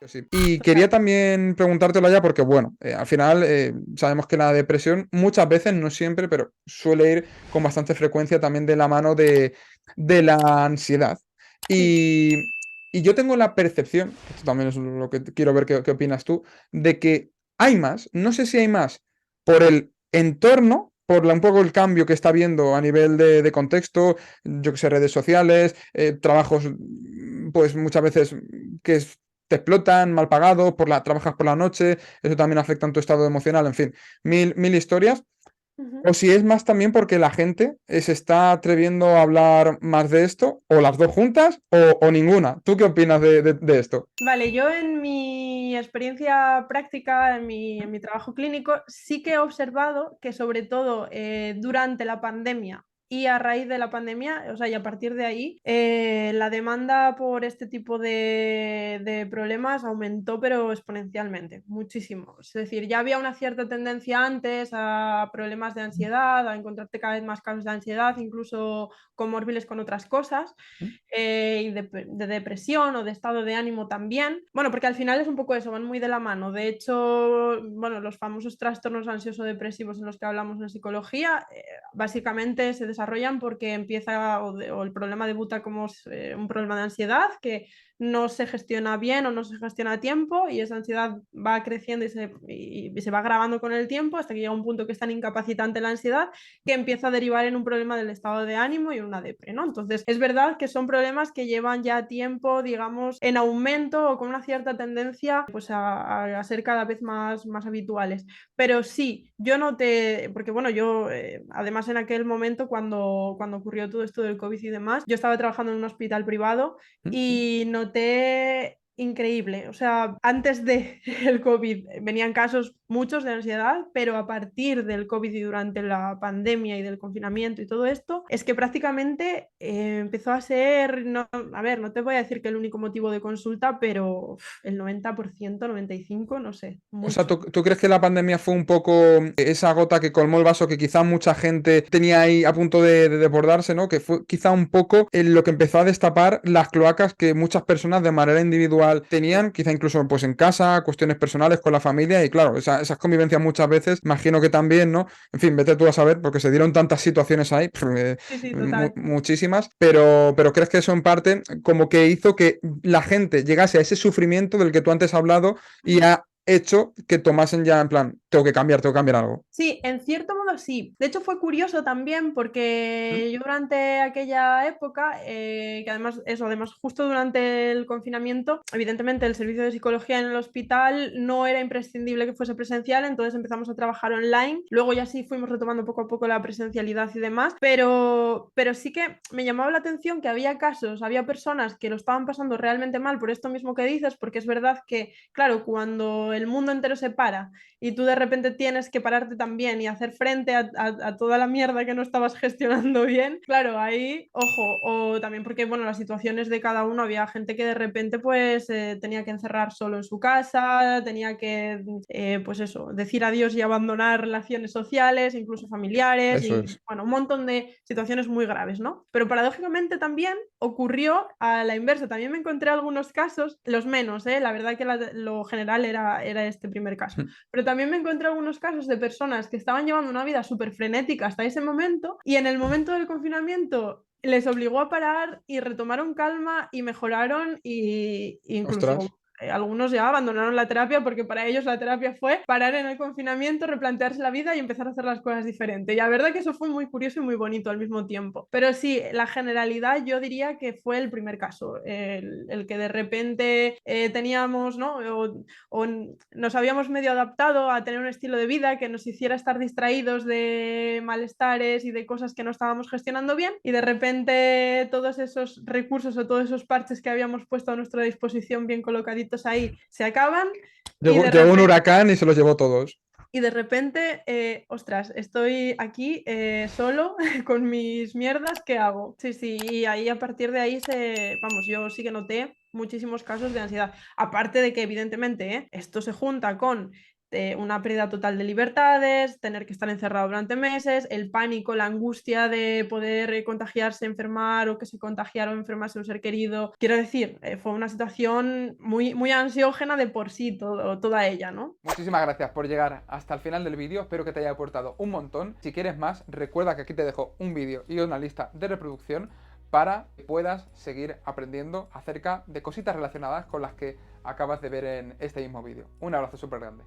Sí. Y quería Total. también preguntártelo ya porque, bueno, al final sabemos que la depresión muchas veces, no siempre, pero suele ir con bastante frecuencia también de la mano de la ansiedad. Sí. Y, y yo tengo la percepción, esto también es lo que quiero ver qué opinas tú, de que hay más, no sé si hay más por el entorno, por un poco el cambio que está habiendo a nivel de contexto, yo que sé, redes sociales, trabajos, pues muchas veces que te explotan, mal pagados, trabajas por la noche, eso también afecta en tu estado emocional, en fin, mil historias. Ujú. O si es más también porque la gente se está atreviendo a hablar más de esto, o las dos juntas, o ninguna. ¿Tú qué opinas de esto? Vale, yo en mi experiencia práctica, en mi trabajo clínico, sí que he observado que sobre todo durante la pandemia y a raíz de la pandemia, o sea, y a partir de ahí, la demanda por este tipo de problemas aumentó, pero exponencialmente, muchísimo. Es decir, ya había una cierta tendencia antes a problemas de ansiedad, a encontrarte cada vez más casos de ansiedad, incluso comorbiles con otras cosas y de depresión o de estado de ánimo también. Bueno, porque al final es un poco eso, van muy de la mano. De hecho, bueno, los famosos trastornos ansioso-depresivos en los que hablamos en psicología, básicamente se desarrollan porque empieza o el problema debuta como un problema de ansiedad que no se gestiona bien o no se gestiona a tiempo y esa ansiedad va creciendo y se va agravando con el tiempo hasta que llega un punto que es tan incapacitante la ansiedad que empieza a derivar en un problema del estado de ánimo y una depre, ¿no? Entonces, es verdad que son problemas que llevan ya tiempo, digamos, en aumento o con una cierta tendencia pues a ser cada vez más habituales. Pero sí, yo noté, porque bueno, yo además en aquel momento cuando ocurrió todo esto del COVID y demás, yo estaba trabajando en un hospital privado y noté increíble. O sea, antes de el COVID venían casos muchos de ansiedad, pero a partir del COVID y durante la pandemia y del confinamiento y todo esto, es que prácticamente empezó a ser, no, a ver, no te voy a decir que el único motivo de consulta, pero el 90%, 95%, no sé, O sea, ¿tú, mucho. tú crees que la pandemia fue un poco esa gota que colmó el vaso que quizá mucha gente tenía ahí a punto de desbordarse, ¿no? Que fue quizá un poco lo que empezó a destapar las cloacas que muchas personas de manera individual tenían, quizá incluso pues en casa, cuestiones personales con la familia y claro, esas convivencias muchas veces, imagino que también, ¿no? En fin, vete tú a saber, porque se dieron tantas situaciones ahí, Sí, sí, total. muchísimas, pero ¿crees que eso en parte como que hizo que la gente llegase a ese sufrimiento del que tú antes has hablado y a hecho que tomasen ya en plan, tengo que cambiar algo? Sí, en cierto modo sí. De hecho fue curioso también ¿Mm? porque yo durante aquella época, que además eso, además justo durante el confinamiento, evidentemente el servicio de psicología en el hospital no era imprescindible que fuese presencial, entonces empezamos a trabajar online. Luego ya sí fuimos retomando poco a poco la presencialidad y demás, pero sí que me llamaba la atención que había casos, había personas que lo estaban pasando realmente mal por esto mismo que dices, porque es verdad que, claro, cuando el mundo entero se para y tú de repente tienes que pararte también y hacer frente a toda la mierda que no estabas gestionando bien, claro, ahí, ojo, o también porque, bueno, las situaciones de cada uno, había gente que de repente pues tenía que encerrar solo en su casa, tenía que, pues eso, decir adiós y abandonar relaciones sociales, incluso familiares, Eso y es. bueno, un montón de situaciones muy graves, ¿no? Pero paradójicamente también ocurrió a la inversa, también me encontré algunos casos, los menos, ¿eh? La verdad que lo general era este primer caso, pero también me encontré algunos casos de personas que estaban llevando una vida súper frenética hasta ese momento y en el momento del confinamiento les obligó a parar y retomaron calma y mejoraron y Ostras. incluso algunos ya abandonaron la terapia porque para ellos la terapia fue parar en el confinamiento, replantearse la vida y empezar a hacer las cosas diferentes. Y la verdad que eso fue muy curioso y muy bonito al mismo tiempo. Pero sí, la generalidad yo diría que fue el primer caso, el que de repente teníamos, ¿no? O nos habíamos medio adaptado a tener un estilo de vida que nos hiciera estar distraídos de malestares y de cosas que no estábamos gestionando bien y de repente todos esos recursos o todos esos parches que habíamos puesto a nuestra disposición bien colocaditos ahí se acaban y Llegó un huracán y se los llevó todos. de repente, ostras, estoy aquí solo con mis mierdas, ¿qué hago? Sí, sí, y ahí a partir de ahí vamos, yo sí que noté muchísimos casos de ansiedad. Aparte de que evidentemente esto se junta con una pérdida total de libertades, tener que estar encerrado durante meses, el pánico, la angustia de poder contagiarse, enfermar o que se contagiara o enfermarse un ser querido. Quiero decir, fue una situación muy, muy ansiógena de por sí, toda ella, ¿no? Muchísimas gracias por llegar hasta el final del vídeo, espero que te haya aportado un montón. Si quieres más, recuerda que aquí te dejo un vídeo y una lista de reproducción para que puedas seguir aprendiendo acerca de cositas relacionadas con las que acabas de ver en este mismo vídeo. Un abrazo súper grande.